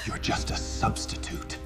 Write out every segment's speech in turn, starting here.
You're just a substitute.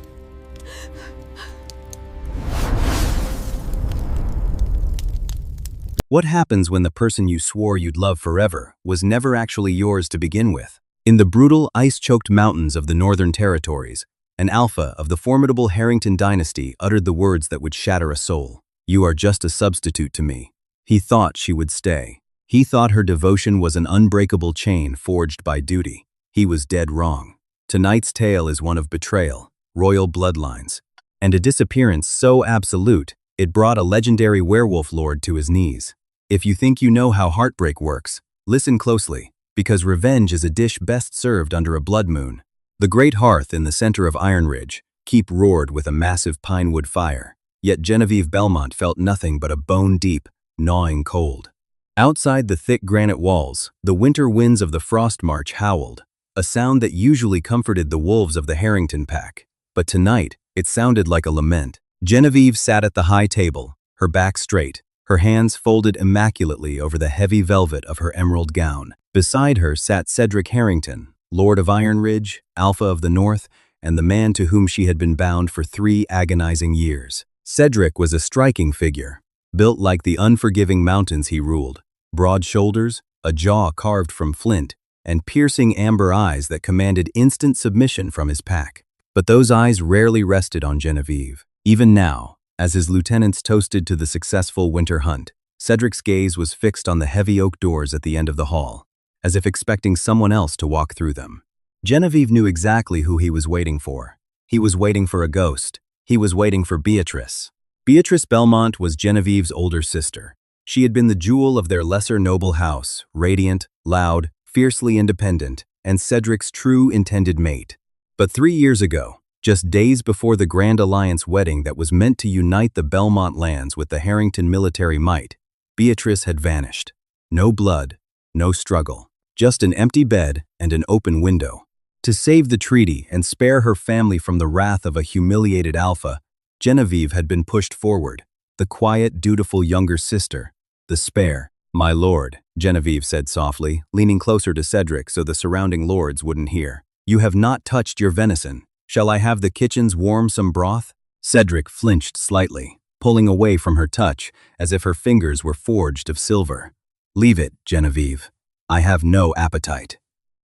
What happens when the person you swore you'd love forever was never actually yours to begin with? In the brutal, ice-choked mountains of the Northern Territories, an alpha of the formidable Harrington dynasty uttered the words that would shatter a soul. "You are just a substitute to me." He thought she would stay. He thought her devotion was an unbreakable chain forged by duty. He was dead wrong. Tonight's tale is one of betrayal, royal bloodlines, and a disappearance so absolute it brought a legendary werewolf lord to his knees. If you think you know how heartbreak works, listen closely, because revenge is a dish best served under a blood moon. The great hearth in the center of Iron Ridge keep roared with a massive pinewood fire, yet Genevieve Belmont felt nothing but a bone-deep, gnawing cold. Outside the thick granite walls, the winter winds of the Frost March howled, a sound that usually comforted the wolves of the Harrington pack. But tonight, it sounded like a lament. Genevieve sat at the high table, her back straight, her hands folded immaculately over the heavy velvet of her emerald gown. Beside her sat Cedric Harrington, Lord of Iron Ridge, Alpha of the North, and the man to whom she had been bound for 3 agonizing years. Cedric was a striking figure, built like the unforgiving mountains he ruled, broad shoulders, a jaw carved from flint, and piercing amber eyes that commanded instant submission from his pack. But those eyes rarely rested on Genevieve. Even now, as his lieutenants toasted to the successful winter hunt, Cedric's gaze was fixed on the heavy oak doors at the end of the hall, as if expecting someone else to walk through them. Genevieve knew exactly who he was waiting for. He was waiting for a ghost. He was waiting for Beatrice. Beatrice Belmont was Genevieve's older sister. She had been the jewel of their lesser noble house, radiant, loud, fiercely independent, and Cedric's true intended mate. But 3 years ago, just days before the Grand Alliance wedding that was meant to unite the Belmont lands with the Harrington military might, Beatrice had vanished. No blood, no struggle, just an empty bed and an open window. To save the treaty and spare her family from the wrath of a humiliated alpha, Genevieve had been pushed forward, the quiet, dutiful younger sister, the spare. "My lord," Genevieve said softly, leaning closer to Cedric so the surrounding lords wouldn't hear. "You have not touched your venison. Shall I have the kitchens warm some broth?" Cedric flinched slightly, pulling away from her touch as if her fingers were forged of silver. "Leave it, Genevieve. I have no appetite."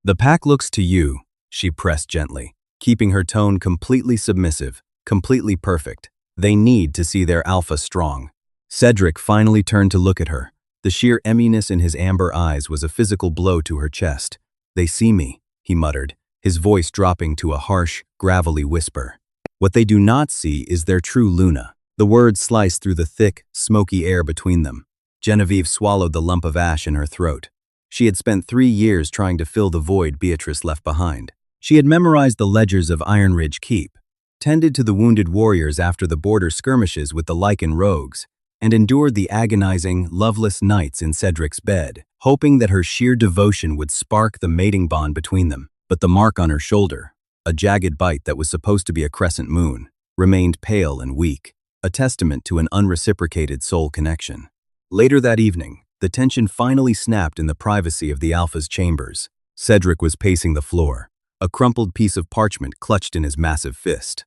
"The pack looks to you," she pressed gently, keeping her tone completely submissive, completely perfect. "They need to see their alpha strong." Cedric finally turned to look at her. The sheer emminess in his amber eyes was a physical blow to her chest. "They see me," he muttered, his voice dropping to a harsh, gravelly whisper. "What they do not see is their true Luna." The words sliced through the thick, smoky air between them. Genevieve swallowed the lump of ash in her throat. She had spent 3 years trying to fill the void Beatrice left behind. She had memorized the ledgers of Iron Ridge Keep, tended to the wounded warriors after the border skirmishes with the Lycan rogues, and endured the agonizing, loveless nights in Cedric's bed, hoping that her sheer devotion would spark the mating bond between them. But the mark on her shoulder, a jagged bite that was supposed to be a crescent moon, remained pale and weak, a testament to an unreciprocated soul connection. Later that evening, the tension finally snapped in the privacy of the Alpha's chambers. Cedric was pacing the floor, a crumpled piece of parchment clutched in his massive fist.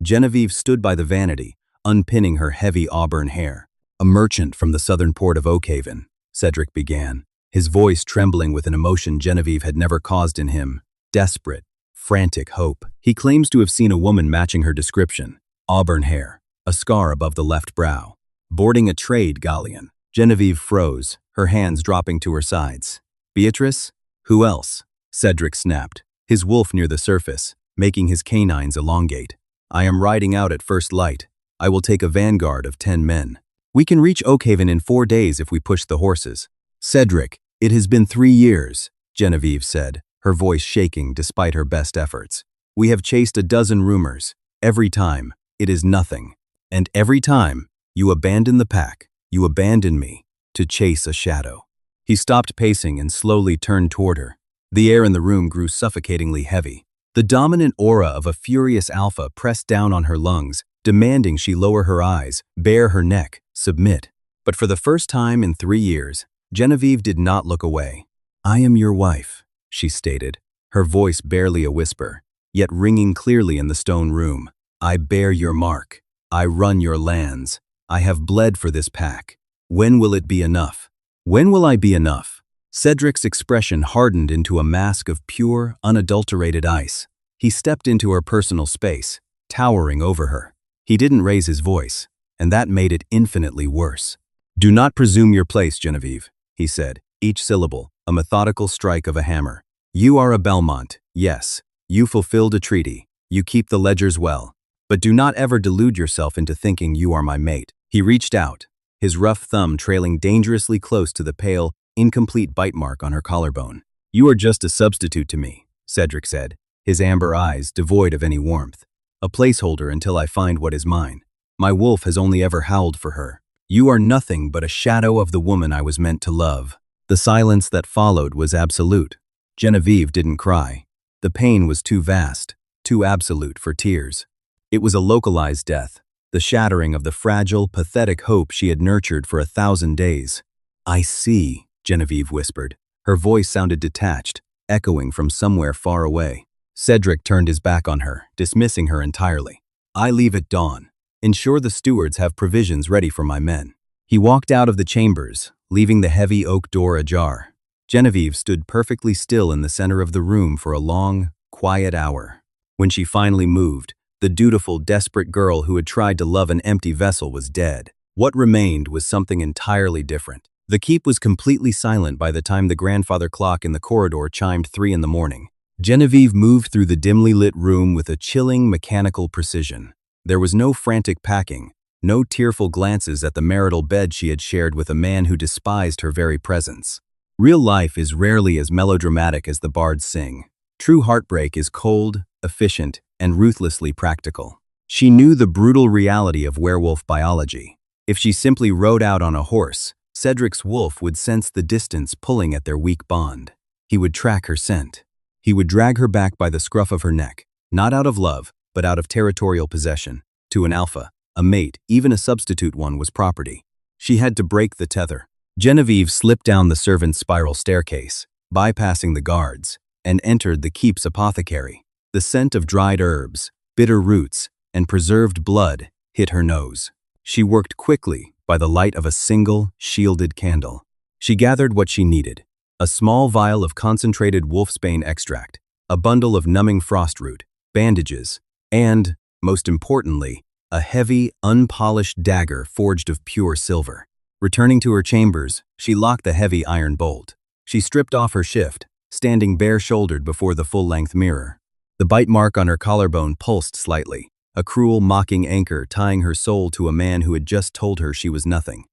Genevieve stood by the vanity, unpinning her heavy auburn hair. "A merchant from the southern port of Oakhaven," Cedric began, his voice trembling with an emotion Genevieve had never caused in him. Desperate, frantic hope. "He claims to have seen a woman matching her description. Auburn hair, a scar above the left brow. Boarding a trade galleon." Genevieve froze, her hands dropping to her sides. "Beatrice? Who else?" Cedric snapped, his wolf near the surface, making his canines elongate. "I am riding out at first light. I will take a vanguard of 10 men. We can reach Oakhaven in 4 days if we push the horses." "Cedric, it has been 3 years," Genevieve said, her voice shaking despite her best efforts. "We have chased a dozen rumors. Every time, it is nothing. And every time, you abandon the pack, you abandon me, to chase a shadow." He stopped pacing and slowly turned toward her. The air in the room grew suffocatingly heavy. The dominant aura of a furious alpha pressed down on her lungs, demanding she lower her eyes, bare her neck, submit. But for the first time in 3 years, Genevieve did not look away. "I am your wife," she stated, her voice barely a whisper. yet ringing clearly in the stone room. I bear your mark. I run your lands. I have bled for this pack. When will it be enough? When will I be enough? Cedric's expression hardened into a mask of pure, unadulterated ice. He stepped into her personal space, towering over her. He didn't raise his voice, and that made it infinitely worse. "Do not presume your place, Genevieve," he said, each syllable a methodical strike of a hammer. "You are a Belmont, yes. You fulfilled a treaty. You keep the ledgers well. But do not ever delude yourself into thinking you are my mate." He reached out, his rough thumb trailing dangerously close to the pale, incomplete bite mark on her collarbone. "You are just a substitute to me," Cedric said, his amber eyes devoid of any warmth. "A placeholder until I find what is mine. My wolf has only ever howled for her. You are nothing but a shadow of the woman I was meant to love." The silence that followed was absolute. Genevieve didn't cry. The pain was too vast, too absolute for tears. It was a localized death, the shattering of the fragile, pathetic hope she had nurtured for 1,000 days. "I see," Genevieve whispered. Her voice sounded detached, echoing from somewhere far away. Cedric turned his back on her, dismissing her entirely. "I leave at dawn. Ensure the stewards have provisions ready for my men." He walked out of the chambers, leaving the heavy oak door ajar. Genevieve stood perfectly still in the center of the room for a long, quiet hour. When she finally moved, the dutiful, desperate girl who had tried to love an empty vessel was dead. What remained was something entirely different. The keep was completely silent by the time the grandfather clock in the corridor chimed 3 in the morning. Genevieve moved through the dimly lit room with a chilling, mechanical precision. There was no frantic packing, no tearful glances at the marital bed she had shared with a man who despised her very presence. Real life is rarely as melodramatic as the bards sing. True heartbreak is cold, efficient, and ruthlessly practical. She knew the brutal reality of werewolf biology. If she simply rode out on a horse, Cedric's wolf would sense the distance pulling at their weak bond. He would track her scent. He would drag her back by the scruff of her neck, not out of love, but out of territorial possession. To an alpha, a mate, even a substitute one, was property. She had to break the tether. Genevieve slipped down the servant's spiral staircase, bypassing the guards, and entered the keep's apothecary. The scent of dried herbs, bitter roots, and preserved blood hit her nose. She worked quickly by the light of a single, shielded candle. She gathered what she needed: a small vial of concentrated wolfsbane extract, a bundle of numbing frost root, bandages, and, most importantly, a heavy, unpolished dagger forged of pure silver. Returning to her chambers, she locked the heavy iron bolt. She stripped off her shift, standing bare-shouldered before the full-length mirror. The bite mark on her collarbone pulsed slightly, a cruel, mocking anchor tying her soul to a man who had just told her she was nothing.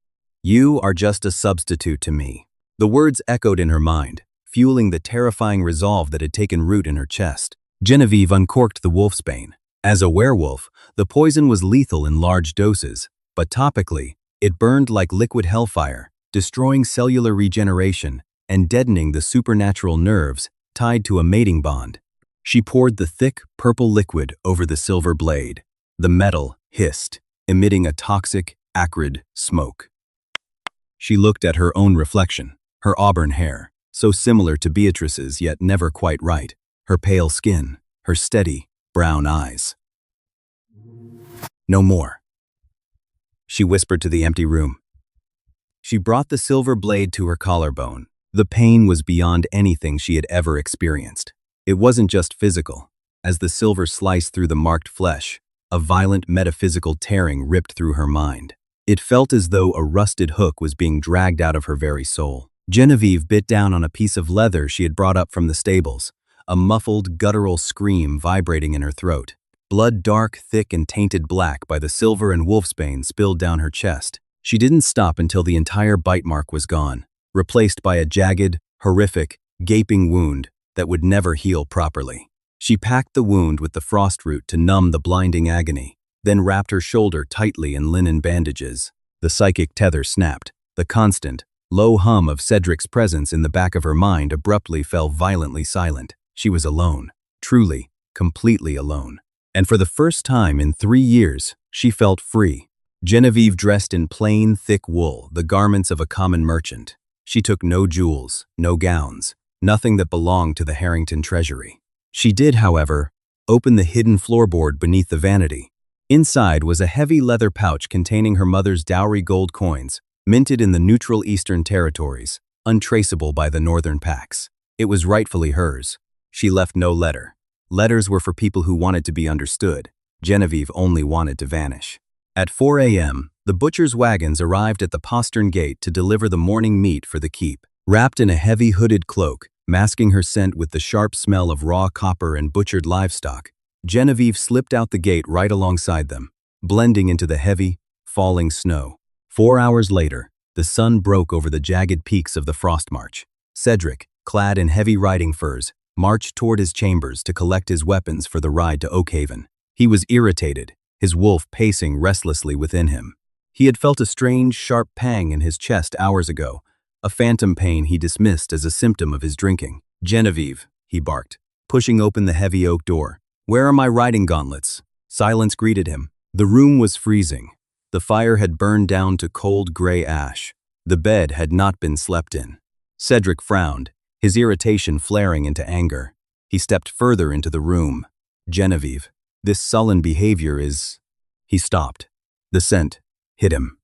"You are just a substitute to me." The words echoed in her mind, fueling the terrifying resolve that had taken root in her chest. Genevieve uncorked the wolfsbane. As a werewolf, the poison was lethal in large doses, but topically, it burned like liquid hellfire, destroying cellular regeneration and deadening the supernatural nerves tied to a mating bond. She poured the thick, purple liquid over the silver blade. The metal hissed, emitting a toxic, acrid smoke. She looked at her own reflection, her auburn hair, so similar to Beatrice's yet never quite right, her pale skin, her steady, brown eyes. "No more," she whispered to the empty room. She brought the silver blade to her collarbone. The pain was beyond anything she had ever experienced. It wasn't just physical. As the silver sliced through the marked flesh, a violent metaphysical tearing ripped through her mind. It felt as though a rusted hook was being dragged out of her very soul. Genevieve bit down on a piece of leather she had brought up from the stables, a muffled, guttural scream vibrating in her throat. Blood dark, thick, and tainted black by the silver and wolfsbane spilled down her chest. She didn't stop until the entire bite mark was gone, replaced by a jagged, horrific, gaping wound that would never heal properly. She packed the wound with the frost root to numb the blinding agony, then wrapped her shoulder tightly in linen bandages. The psychic tether snapped. The constant, low hum of Cedric's presence in the back of her mind abruptly fell violently silent. She was alone, truly, completely alone. And for the first time in 3 years, she felt free. Genevieve dressed in plain, thick wool, the garments of a common merchant. She took no jewels, no gowns, nothing that belonged to the Harrington treasury. She did, however, opened the hidden floorboard beneath the vanity. Inside was a heavy leather pouch containing her mother's dowry gold coins, minted in the neutral Eastern Territories, untraceable by the Northern Pax. It was rightfully hers. She left no letter. Letters were for people who wanted to be understood. Genevieve only wanted to vanish. At 4 a.m., the butcher's wagons arrived at the postern gate to deliver the morning meat for the keep. Wrapped in a heavy hooded cloak, masking her scent with the sharp smell of raw copper and butchered livestock, Genevieve slipped out the gate right alongside them, blending into the heavy, falling snow. 4 hours later, the sun broke over the jagged peaks of the Frost March. Cedric, clad in heavy riding furs, marched toward his chambers to collect his weapons for the ride to Oakhaven. He was irritated, his wolf pacing restlessly within him. He had felt a strange, sharp pang in his chest hours ago, a phantom pain he dismissed as a symptom of his drinking. "Genevieve," he barked, pushing open the heavy oak door. "Where are my riding gauntlets?" Silence greeted him. The room was freezing. The fire had burned down to cold gray ash. The bed had not been slept in. Cedric frowned, his irritation flaring into anger. He stepped further into the room. "Genevieve, this sullen behavior is—" He stopped. The scent hit him.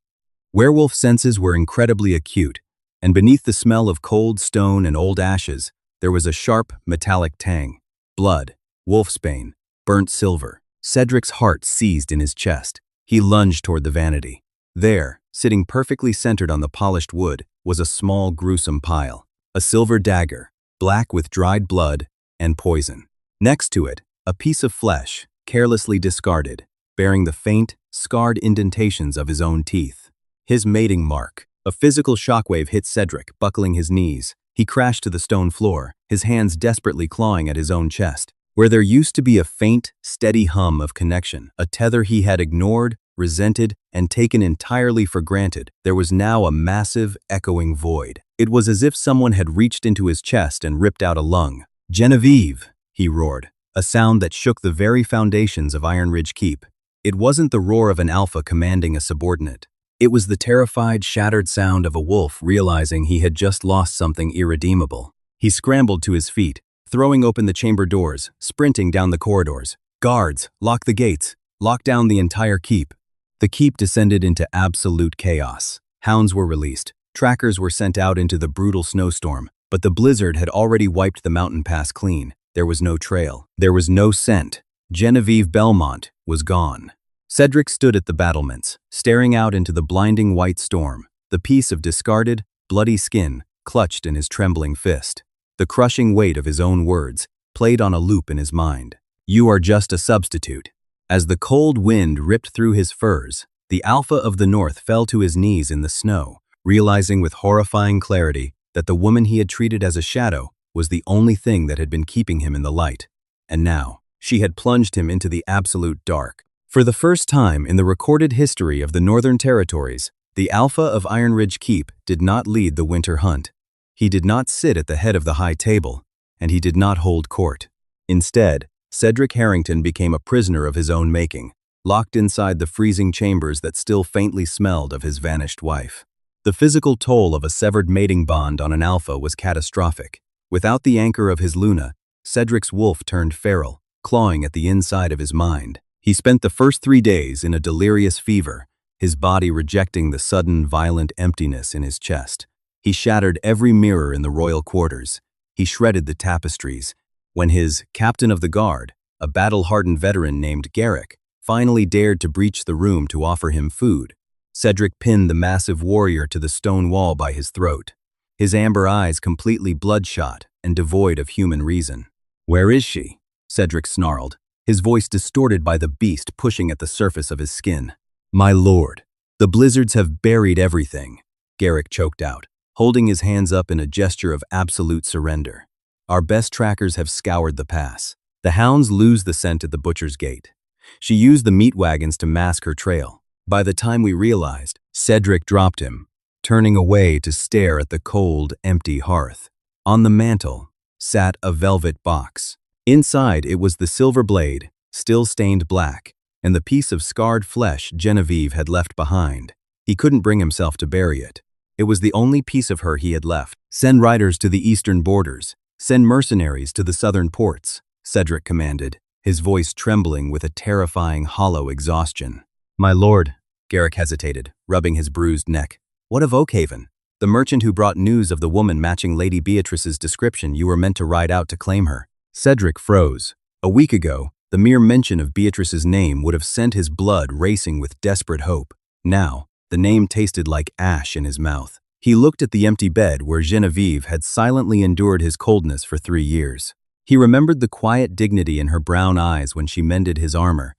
Werewolf senses were incredibly acute, and beneath the smell of cold stone and old ashes, there was a sharp, metallic tang. Blood, wolfsbane, burnt silver. Cedric's heart seized in his chest. He lunged toward the vanity. There, sitting perfectly centered on the polished wood, was a small, gruesome pile. A silver dagger, black with dried blood and poison. Next to it, a piece of flesh, carelessly discarded, bearing the faint, scarred indentations of his own teeth. His mating mark. A physical shockwave hit Cedric, buckling his knees. He crashed to the stone floor, his hands desperately clawing at his own chest. Where there used to be a faint, steady hum of connection, a tether he had ignored, resented, and taken entirely for granted, there was now a massive, echoing void. It was as if someone had reached into his chest and ripped out a lung. "Genevieve!" he roared, a sound that shook the very foundations of Iron Ridge Keep. It wasn't the roar of an alpha commanding a subordinate. It was the terrified, shattered sound of a wolf realizing he had just lost something irredeemable. He scrambled to his feet, throwing open the chamber doors, sprinting down the corridors. "Guards, lock the gates, lock down the entire keep." The keep descended into absolute chaos. Hounds were released. Trackers were sent out into the brutal snowstorm, but the blizzard had already wiped the mountain pass clean. There was no trail. There was no scent. Genevieve Belmont was gone. Cedric stood at the battlements, staring out into the blinding white storm, the piece of discarded, bloody skin clutched in his trembling fist. The crushing weight of his own words played on a loop in his mind. "You are just a substitute." As the cold wind ripped through his furs, the Alpha of the North fell to his knees in the snow, realizing with horrifying clarity that the woman he had treated as a shadow was the only thing that had been keeping him in the light. And now, she had plunged him into the absolute dark. For the first time in the recorded history of the Northern Territories, the Alpha of Iron Ridge Keep did not lead the winter hunt. He did not sit at the head of the high table, and he did not hold court. Instead, Cedric Harrington became a prisoner of his own making, locked inside the freezing chambers that still faintly smelled of his vanished wife. The physical toll of a severed mating bond on an alpha was catastrophic. Without the anchor of his Luna, Cedric's wolf turned feral, clawing at the inside of his mind. He spent the first 3 days in a delirious fever, his body rejecting the sudden, violent emptiness in his chest. He shattered every mirror in the royal quarters. He shredded the tapestries. When his captain of the guard, a battle-hardened veteran named Garrick, finally dared to breach the room to offer him food, Cedric pinned the massive warrior to the stone wall by his throat, his amber eyes completely bloodshot and devoid of human reason. "Where is she?" Cedric snarled, his voice distorted by the beast pushing at the surface of his skin. "My lord, the blizzards have buried everything," Garrick choked out, holding his hands up in a gesture of absolute surrender. "Our best trackers have scoured the pass. The hounds lose the scent at the butcher's gate. She used the meat wagons to mask her trail. By the time we realized, Cedric dropped him, turning away to stare at the cold, empty hearth. On the mantel sat a velvet box. Inside it was the silver blade, still stained black, and the piece of scarred flesh Genevieve had left behind. He couldn't bring himself to bury it. It was the only piece of her he had left. "Send riders to the eastern borders. Send mercenaries to the southern ports," Cedric commanded. his voice trembling with a terrifying, hollow exhaustion. "My lord," Garrick hesitated, rubbing his bruised neck. "What of Oakhaven? The merchant who brought news of the woman matching Lady Beatrice's description you were meant to ride out to claim her." Cedric froze. A week ago, the mere mention of Beatrice's name would have sent his blood racing with desperate hope. Now, the name tasted like ash in his mouth. He looked at the empty bed where Genevieve had silently endured his coldness for 3 years. He remembered the quiet dignity in her brown eyes when she mended his armor,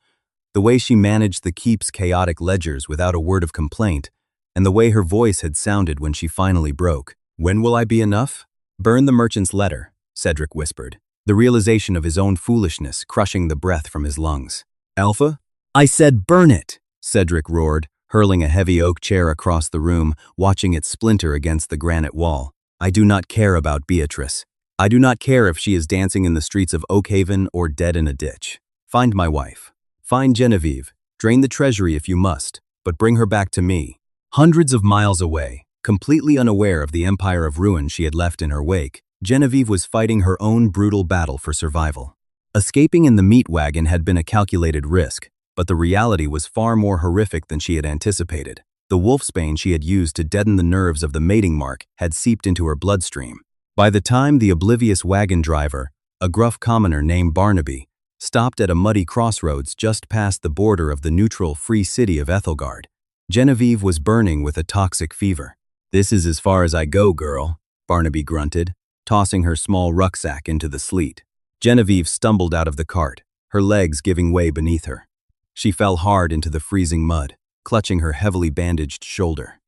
the way she managed the keep's chaotic ledgers without a word of complaint, and the way her voice had sounded when she finally broke. "When will I be enough?" "Burn the merchant's letter," Cedric whispered, the realization of his own foolishness crushing the breath from his lungs. "Alpha?" "I said burn it," Cedric roared, hurling a heavy oak chair across the room, watching it splinter against the granite wall. "I do not care about Beatrice. I do not care if she is dancing in the streets of Oakhaven or dead in a ditch. Find my wife. Find Genevieve. Drain the treasury if you must, but bring her back to me." Hundreds of miles away, completely unaware of the empire of ruin she had left in her wake, Genevieve was fighting her own brutal battle for survival. Escaping in the meat wagon had been a calculated risk, but the reality was far more horrific than she had anticipated. The wolfsbane she had used to deaden the nerves of the mating mark had seeped into her bloodstream. By the time the oblivious wagon driver, a gruff commoner named Barnaby, stopped at a muddy crossroads just past the border of the neutral free city of Ethelgard, Genevieve was burning with a toxic fever. "This is as far as I go, girl," Barnaby grunted, tossing her small rucksack into the sleet. Genevieve stumbled out of the cart, her legs giving way beneath her. She fell hard into the freezing mud, clutching her heavily bandaged shoulder.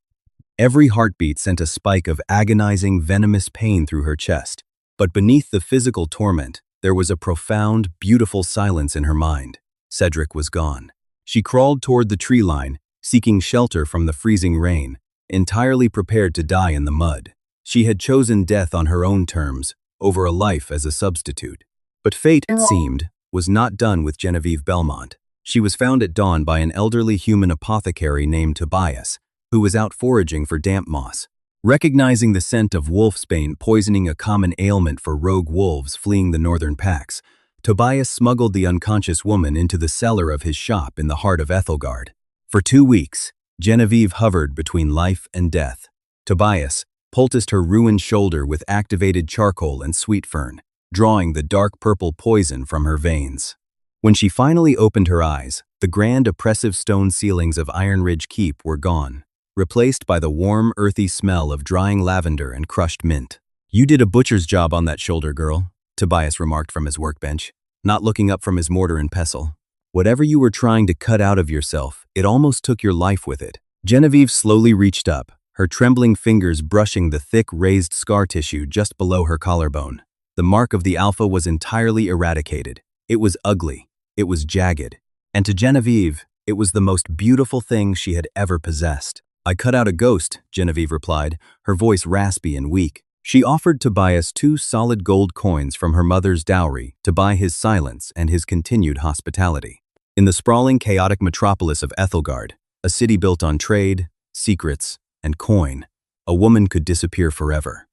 Every heartbeat sent a spike of agonizing, venomous pain through her chest, but beneath the physical torment, there was a profound, beautiful silence in her mind. Cedric was gone. She crawled toward the tree line, seeking shelter from the freezing rain, entirely prepared to die in the mud. She had chosen death on her own terms, over a life as a substitute. But fate, it seemed, was not done with Genevieve Belmont. She was found at dawn by an elderly human apothecary named Tobias, who was out foraging for damp moss. Recognizing the scent of wolfsbane poisoning a common ailment for rogue wolves fleeing the northern packs, Tobias smuggled the unconscious woman into the cellar of his shop in the heart of Ethelgard. For 2 weeks, Genevieve hovered between life and death. Tobias poulticed her ruined shoulder with activated charcoal and sweet fern, drawing the dark purple poison from her veins. When she finally opened her eyes, the grand oppressive stone ceilings of Iron Ridge Keep were gone, replaced by the warm, earthy smell of drying lavender and crushed mint. "You did a butcher's job on that shoulder, girl," Tobias remarked from his workbench, not looking up from his mortar and pestle. "Whatever you were trying to cut out of yourself, it almost took your life with it." Genevieve slowly reached up, her trembling fingers brushing the thick, raised scar tissue just below her collarbone. The mark of the alpha was entirely eradicated. It was ugly. It was jagged. And to Genevieve, it was the most beautiful thing she had ever possessed. "I cut out a ghost," Genevieve replied, her voice raspy and weak. She offered Tobias 2 solid gold coins from her mother's dowry to buy his silence and his continued hospitality. In the sprawling, chaotic metropolis of Ethelgard, a city built on trade, secrets, and coin, a woman could disappear forever.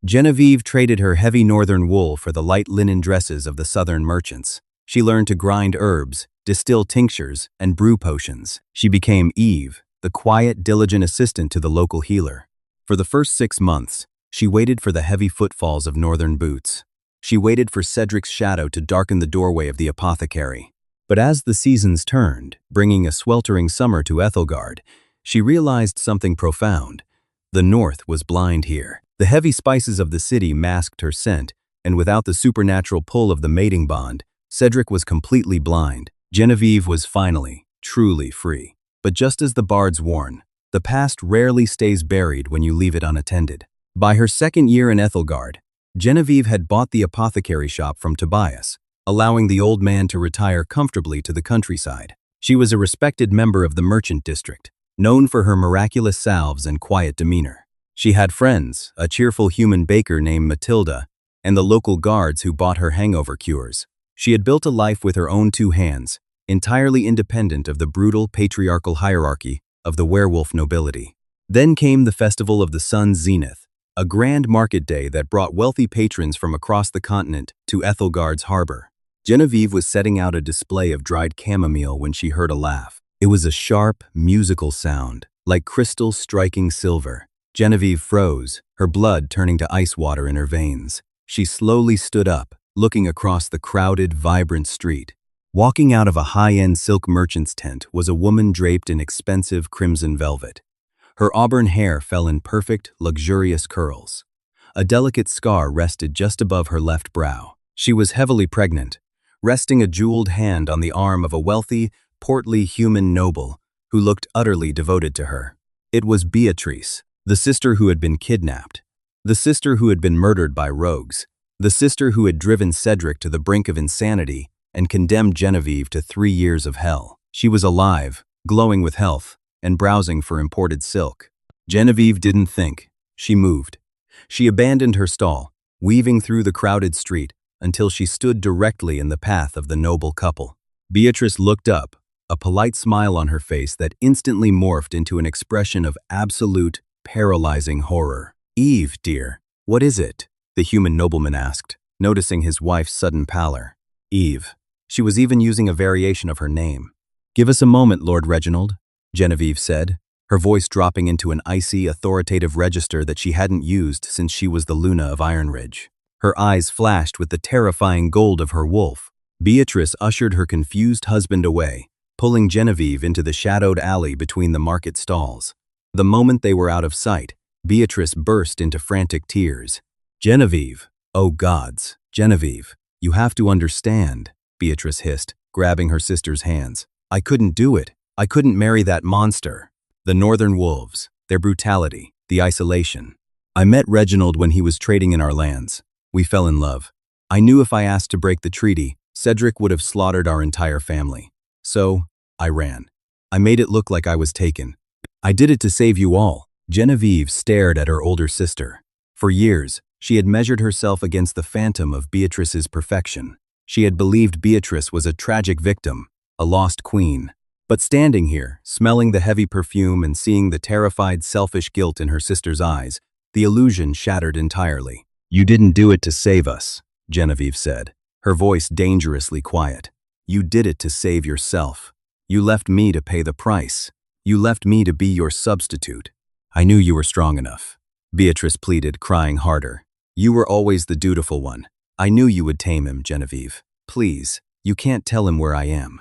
Genevieve traded her heavy northern wool for the light linen dresses of the southern merchants. She learned to grind herbs, distill tinctures, and brew potions. She became Eve, the quiet, diligent assistant to the local healer. For the first 6 months, she waited for the heavy footfalls of northern boots. She waited for Cedric's shadow to darken the doorway of the apothecary. But as the seasons turned, bringing a sweltering summer to Ethelgard, she realized something profound. The north was blind here. The heavy spices of the city masked her scent, and without the supernatural pull of the mating bond, Cedric was completely blind. Genevieve was finally, truly free. But just as the bards warn, the past rarely stays buried when you leave it unattended. By her 2nd year in Ethelgard, Genevieve had bought the apothecary shop from Tobias, allowing the old man to retire comfortably to the countryside. She was a respected member of the merchant district, known for her miraculous salves and quiet demeanor. She had friends, a cheerful human baker named Matilda, and the local guards who bought her hangover cures. She had built a life with her own 2 hands, entirely independent of the brutal patriarchal hierarchy of the werewolf nobility. Then came the Festival of the Sun's Zenith, a grand market day that brought wealthy patrons from across the continent to Ethelgard's harbor. Genevieve was setting out a display of dried chamomile when she heard a laugh. It was a sharp, musical sound, like crystal striking silver. Genevieve froze, her blood turning to ice water in her veins. She slowly stood up, looking across the crowded, vibrant street. Walking out of a high-end silk merchant's tent was a woman draped in expensive crimson velvet. Her auburn hair fell in perfect, luxurious curls. A delicate scar rested just above her left brow. She was heavily pregnant, resting a jeweled hand on the arm of a wealthy, portly human noble who looked utterly devoted to her. It was Beatrice, the sister who had been kidnapped, the sister who had been murdered by rogues, the sister who had driven Cedric to the brink of insanity and condemned Genevieve to 3 years of hell. She was alive, glowing with health, and browsing for imported silk. Genevieve didn't think. She moved. She abandoned her stall, weaving through the crowded street until she stood directly in the path of the noble couple. Beatrice looked up, a polite smile on her face that instantly morphed into an expression of absolute, paralyzing horror. "Eve, dear, what is it?" the human nobleman asked, noticing his wife's sudden pallor. Eve. She was even using a variation of her name. "Give us a moment, Lord Reginald," Genevieve said, her voice dropping into an icy, authoritative register that she hadn't used since she was the Luna of Ironridge. Her eyes flashed with the terrifying gold of her wolf. Beatrice ushered her confused husband away, pulling Genevieve into the shadowed alley between the market stalls. The moment they were out of sight, Beatrice burst into frantic tears. "Genevieve, oh gods, Genevieve, you have to understand," Beatrice hissed, grabbing her sister's hands. "I couldn't do it. I couldn't marry that monster." The northern wolves, their brutality, the isolation. "I met Reginald when he was trading in our lands. We fell in love. I knew if I asked to break the treaty, Cedric would have slaughtered our entire family. So, I ran. I made it look like I was taken. I did it to save you all." Genevieve stared at her older sister. For years, she had measured herself against the phantom of Beatrice's perfection. She had believed Beatrice was a tragic victim, a lost queen. But standing here, smelling the heavy perfume and seeing the terrified, selfish guilt in her sister's eyes, the illusion shattered entirely. "You didn't do it to save us," Genevieve said, her voice dangerously quiet. "You did it to save yourself. You left me to pay the price. You left me to be your substitute. I knew you were strong enough," Beatrice pleaded, crying harder. "You were always the dutiful one. I knew you would tame him, Genevieve. Please, you can't tell him where I am.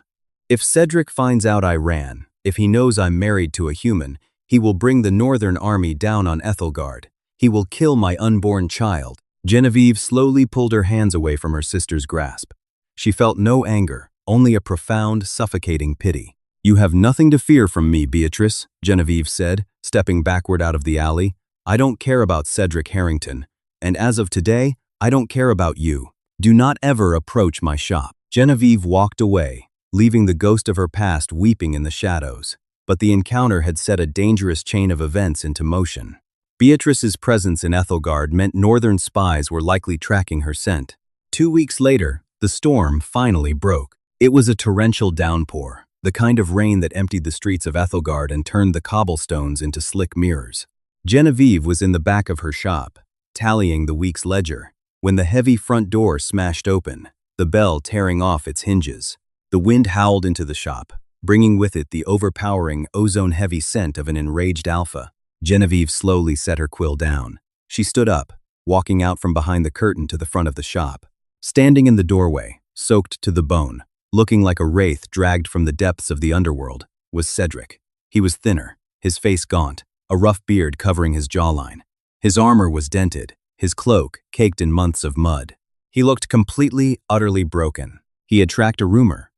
If Cedric finds out I ran, if he knows I'm married to a human, he will bring the Northern Army down on Ethelgard. He will kill my unborn child." Genevieve slowly pulled her hands away from her sister's grasp. She felt no anger, only a profound, suffocating pity. "You have nothing to fear from me, Beatrice," Genevieve said, stepping backward out of the alley. "I don't care about Cedric Harrington, and as of today, I don't care about you. Do not ever approach my shop." Genevieve walked away, leaving the ghost of her past weeping in the shadows. But the encounter had set a dangerous chain of events into motion. Beatrice's presence in Ethelgard meant northern spies were likely tracking her scent. 2 weeks later, the storm finally broke. It was a torrential downpour, the kind of rain that emptied the streets of Ethelgard and turned the cobblestones into slick mirrors. Genevieve was in the back of her shop, tallying the week's ledger, when the heavy front door smashed open, the bell tearing off its hinges. The wind howled into the shop, bringing with it the overpowering, ozone-heavy scent of an enraged alpha. Genevieve slowly set her quill down. She stood up, walking out from behind the curtain to the front of the shop. Standing in the doorway, soaked to the bone, looking like a wraith dragged from the depths of the underworld, was Cedric. He was thinner, his face gaunt, a rough beard covering his jawline. His armor was dented, his cloak caked in months of mud. He looked completely, utterly broken. He had tracked a rumor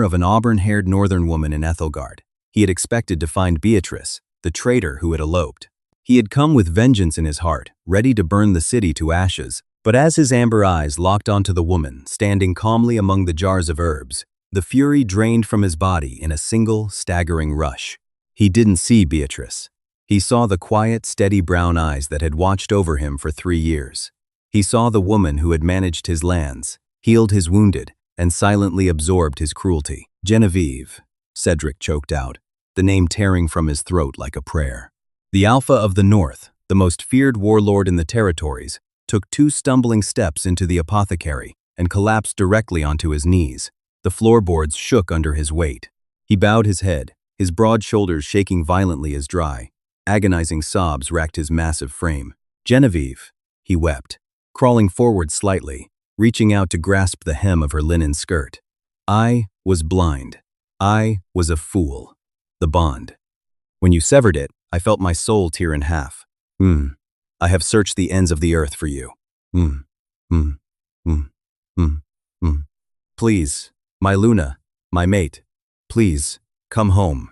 of an auburn-haired northern woman in Ethelgard. He had expected to find Beatrice, the traitor who had eloped. He had come with vengeance in his heart, ready to burn the city to ashes. But as his amber eyes locked onto the woman standing calmly among the jars of herbs, the fury drained from his body in a single, staggering rush. He didn't see Beatrice. He saw the quiet, steady brown eyes that had watched over him for 3 years. He saw the woman who had managed his lands, healed his wounded, and silently absorbed his cruelty. "Genevieve," Cedric choked out, the name tearing from his throat like a prayer. The Alpha of the North, the most feared warlord in the territories, took 2 stumbling steps into the apothecary, and collapsed directly onto his knees. The floorboards shook under his weight. He bowed his head, his broad shoulders shaking violently as dry. Agonizing sobs racked his massive frame. "Genevieve," he wept, crawling forward slightly, reaching out to grasp the hem of her linen skirt. "I was blind. I was a fool. The bond. When you severed it, I felt my soul tear in half. I have searched the ends of the earth for you. Mm. Mm. Mm. Mm. Mm. Please, my Luna, my mate, please, come home."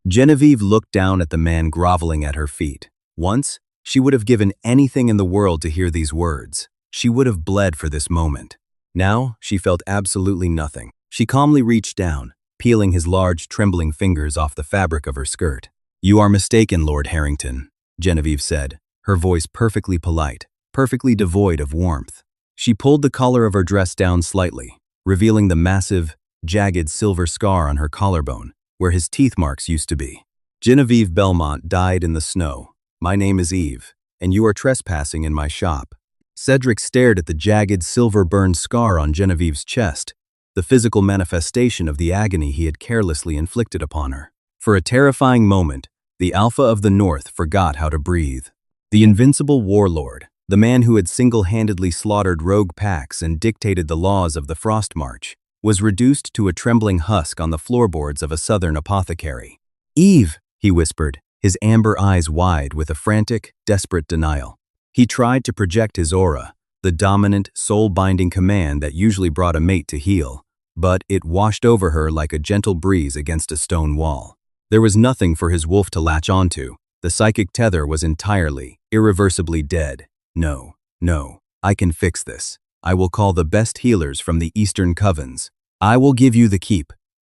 Genevieve looked down at the man groveling at her feet. Once, she would have given anything in the world to hear these words. She would have bled for this moment. Now, she felt absolutely nothing. She calmly reached down, peeling his large, trembling fingers off the fabric of her skirt. "You are mistaken, Lord Harrington," Genevieve said, her voice perfectly polite, perfectly devoid of warmth. She pulled the collar of her dress down slightly, revealing the massive, jagged silver scar on her collarbone, where his teeth marks used to be. "Genevieve Belmont died in the snow. My name is Eve, and you are trespassing in my shop." Cedric stared at the jagged, silver-burned scar on Genevieve's chest, the physical manifestation of the agony he had carelessly inflicted upon her. For a terrifying moment, the Alpha of the North forgot how to breathe. The invincible warlord, the man who had single-handedly slaughtered rogue packs and dictated the laws of the Frost March, was reduced to a trembling husk on the floorboards of a southern apothecary. "Eve," he whispered, his amber eyes wide with a frantic, desperate denial. He tried to project his aura, the dominant, soul-binding command that usually brought a mate to heel, but it washed over her like a gentle breeze against a stone wall. There was nothing for his wolf to latch onto. The psychic tether was entirely, irreversibly dead. "No, no, I can fix this. I will call the best healers from the Eastern Covens. I will give you the keep.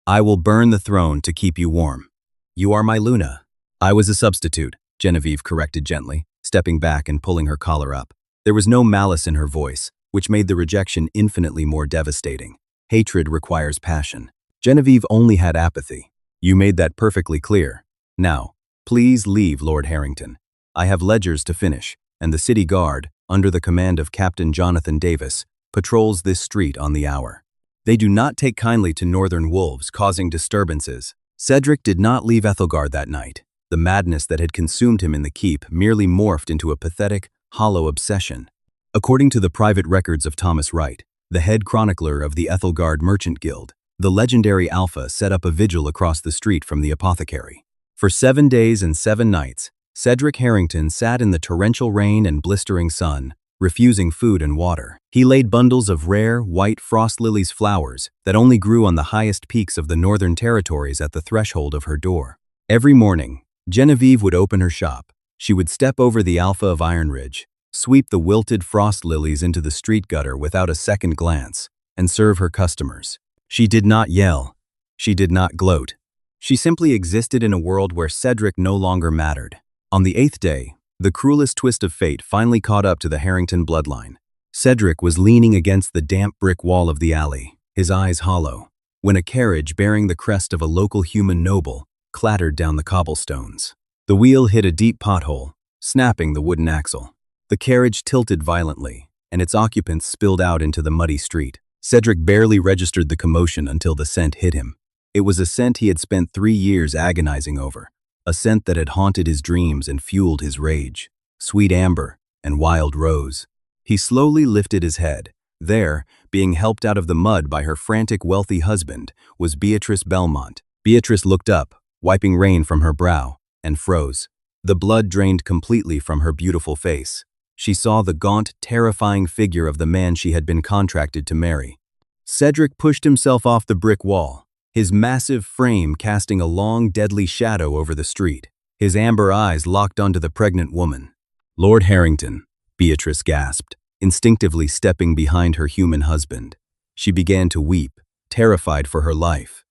I will burn the throne to keep you warm. You are my Luna." "I was a substitute," Genevieve corrected gently, stepping back and pulling her collar up. There was no malice in her voice, which made the rejection infinitely more devastating. Hatred requires passion. Genevieve only had apathy. "You made that perfectly clear. Now, please leave, Lord Harrington. I have ledgers to finish, and the city guard, under the command of Captain Jonathan Davis, patrols this street on the hour. They do not take kindly to northern wolves causing disturbances." Cedric did not leave Ethelgard that night. The madness that had consumed him in the keep merely morphed into a pathetic, hollow obsession. According to the private records of Thomas Wright, the head chronicler of the Ethelgard Merchant Guild, the legendary Alpha set up a vigil across the street from the apothecary. For 7 days and 7 nights, Cedric Harrington sat in the torrential rain and blistering sun, refusing food and water. He laid bundles of rare, white frost lilies flowers that only grew on the highest peaks of the northern territories at the threshold of her door. Every morning, Genevieve would open her shop. She would step over the Alpha of Iron Ridge, sweep the wilted frost lilies into the street gutter without a second glance, and serve her customers. She did not yell. She did not gloat. She simply existed in a world where Cedric no longer mattered. On the 8th day, the cruelest twist of fate finally caught up to the Harrington bloodline. Cedric was leaning against the damp brick wall of the alley, his eyes hollow, when a carriage bearing the crest of a local human noble clattered down the cobblestones. The wheel hit a deep pothole, snapping the wooden axle. The carriage tilted violently, and its occupants spilled out into the muddy street. Cedric barely registered the commotion until the scent hit him. It was a scent he had spent 3 years agonizing over, a scent that had haunted his dreams and fueled his rage. Sweet amber and wild rose. He slowly lifted his head. There, being helped out of the mud by her frantic, wealthy husband, was Beatrice Belmont. Beatrice looked up, wiping rain from her brow, and froze. The blood drained completely from her beautiful face. She saw the gaunt, terrifying figure of the man she had been contracted to marry. Cedric pushed himself off the brick wall, his massive frame casting a long, deadly shadow over the street. His amber eyes locked onto the pregnant woman. "Lord Harrington," Beatrice gasped, instinctively stepping behind her human husband. She began to weep, terrified for her life.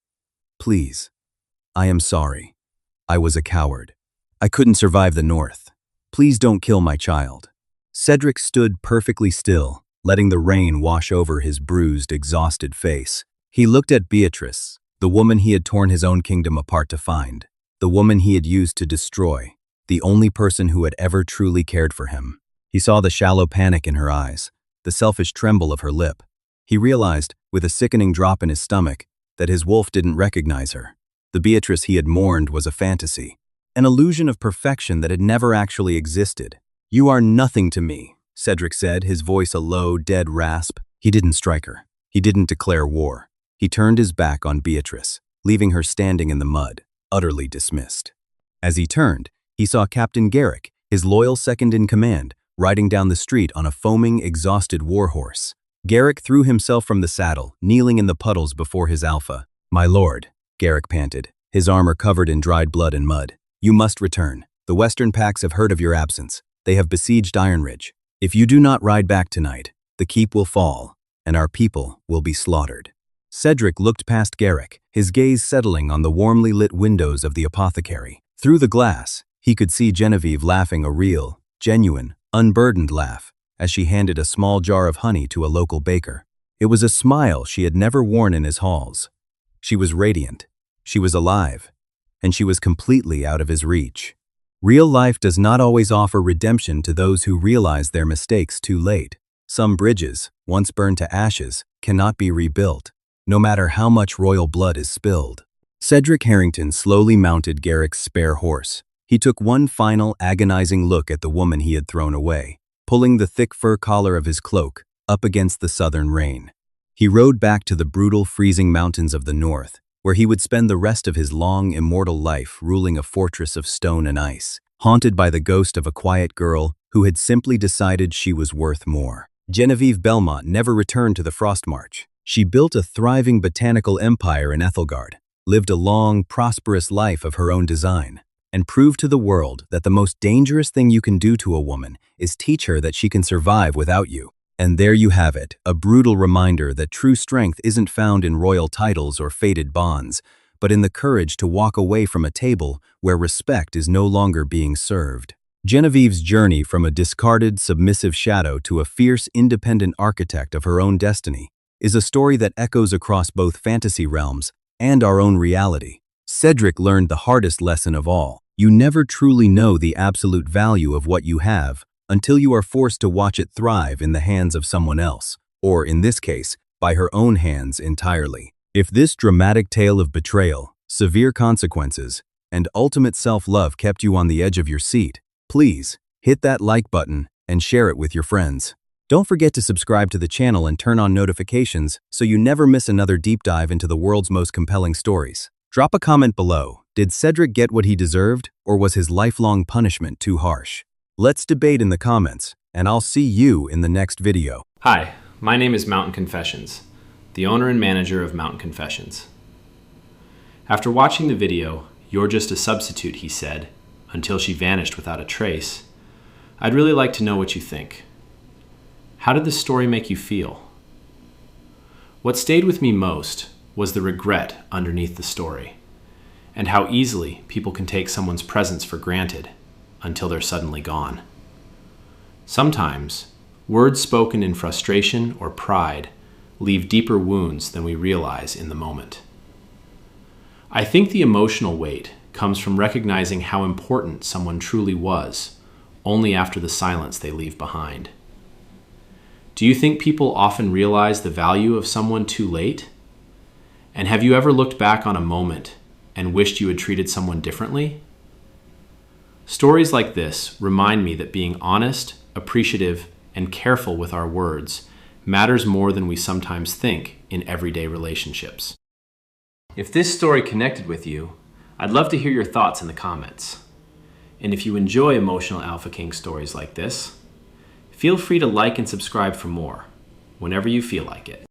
"Please. I am sorry. I was a coward. I couldn't survive the North. Please don't kill my child." Cedric stood perfectly still, letting the rain wash over his bruised, exhausted face. He looked at Beatrice, the woman he had torn his own kingdom apart to find, the woman he had used to destroy, the only person who had ever truly cared for him. He saw the shallow panic in her eyes, the selfish tremble of her lip. He realized, with a sickening drop in his stomach, that his wolf didn't recognize her. The Beatrice he had mourned was a fantasy, an illusion of perfection that had never actually existed. "You are nothing to me," Cedric said, his voice a low, dead rasp. He didn't strike her. He didn't declare war. He turned his back on Beatrice, leaving her standing in the mud, utterly dismissed. As he turned, he saw Captain Garrick, his loyal second-in-command, riding down the street on a foaming, exhausted warhorse. Garrick threw himself from the saddle, kneeling in the puddles before his alpha. "My lord," Garrick panted, his armor covered in dried blood and mud. "You must return. The Western packs have heard of your absence. They have besieged Iron Ridge. If you do not ride back tonight, the keep will fall, and our people will be slaughtered." Cedric looked past Garrick, his gaze settling on the warmly lit windows of the apothecary. Through the glass, he could see Genevieve laughing a real, genuine, unburdened laugh as she handed a small jar of honey to a local baker. It was a smile she had never worn in his halls. She was radiant, she was alive, and she was completely out of his reach. Real life does not always offer redemption to those who realize their mistakes too late. Some bridges, once burned to ashes, cannot be rebuilt, no matter how much royal blood is spilled. Cedric Harrington slowly mounted Garrick's spare horse. He took one final, agonizing look at the woman he had thrown away, pulling the thick fur collar of his cloak up against the southern rain. He rode back to the brutal, freezing mountains of the north, where he would spend the rest of his long, immortal life ruling a fortress of stone and ice, haunted by the ghost of a quiet girl who had simply decided she was worth more. Genevieve Belmont never returned to the Frost March. She built a thriving botanical empire in Ethelgard, lived a long, prosperous life of her own design, and proved to the world that the most dangerous thing you can do to a woman is teach her that she can survive without you. And there you have it, a brutal reminder that true strength isn't found in royal titles or fated bonds, but in the courage to walk away from a table where respect is no longer being served. Genevieve's journey from a discarded, submissive shadow to a fierce, independent architect of her own destiny is a story that echoes across both fantasy realms and our own reality. Cedric learned the hardest lesson of all. You never truly know the absolute value of what you have until you are forced to watch it thrive in the hands of someone else, or in this case, by her own hands entirely. If this dramatic tale of betrayal, severe consequences, and ultimate self-love kept you on the edge of your seat, please hit that like button and share it with your friends. Don't forget to subscribe to the channel and turn on notifications so you never miss another deep dive into the world's most compelling stories. Drop a comment below. Did Cedric get what he deserved, or was his lifelong punishment too harsh? Let's debate in the comments, and I'll see you in the next video. Hi, my name is Mountain Confessions, the owner and manager of Mountain Confessions. After watching the video, "You're just a substitute," he said, until she vanished without a trace, I'd really like to know what you think. How did this story make you feel? What stayed with me most was the regret underneath the story, and how easily people can take someone's presence for granted until they're suddenly gone. Sometimes, words spoken in frustration or pride leave deeper wounds than we realize in the moment. I think the emotional weight comes from recognizing how important someone truly was only after the silence they leave behind. Do you think people often realize the value of someone too late? And have you ever looked back on a moment and wished you had treated someone differently? Stories like this remind me that being honest, appreciative, and careful with our words matters more than we sometimes think in everyday relationships. If this story connected with you, I'd love to hear your thoughts in the comments. And if you enjoy emotional Alpha King stories like this, feel free to like and subscribe for more, whenever you feel like it.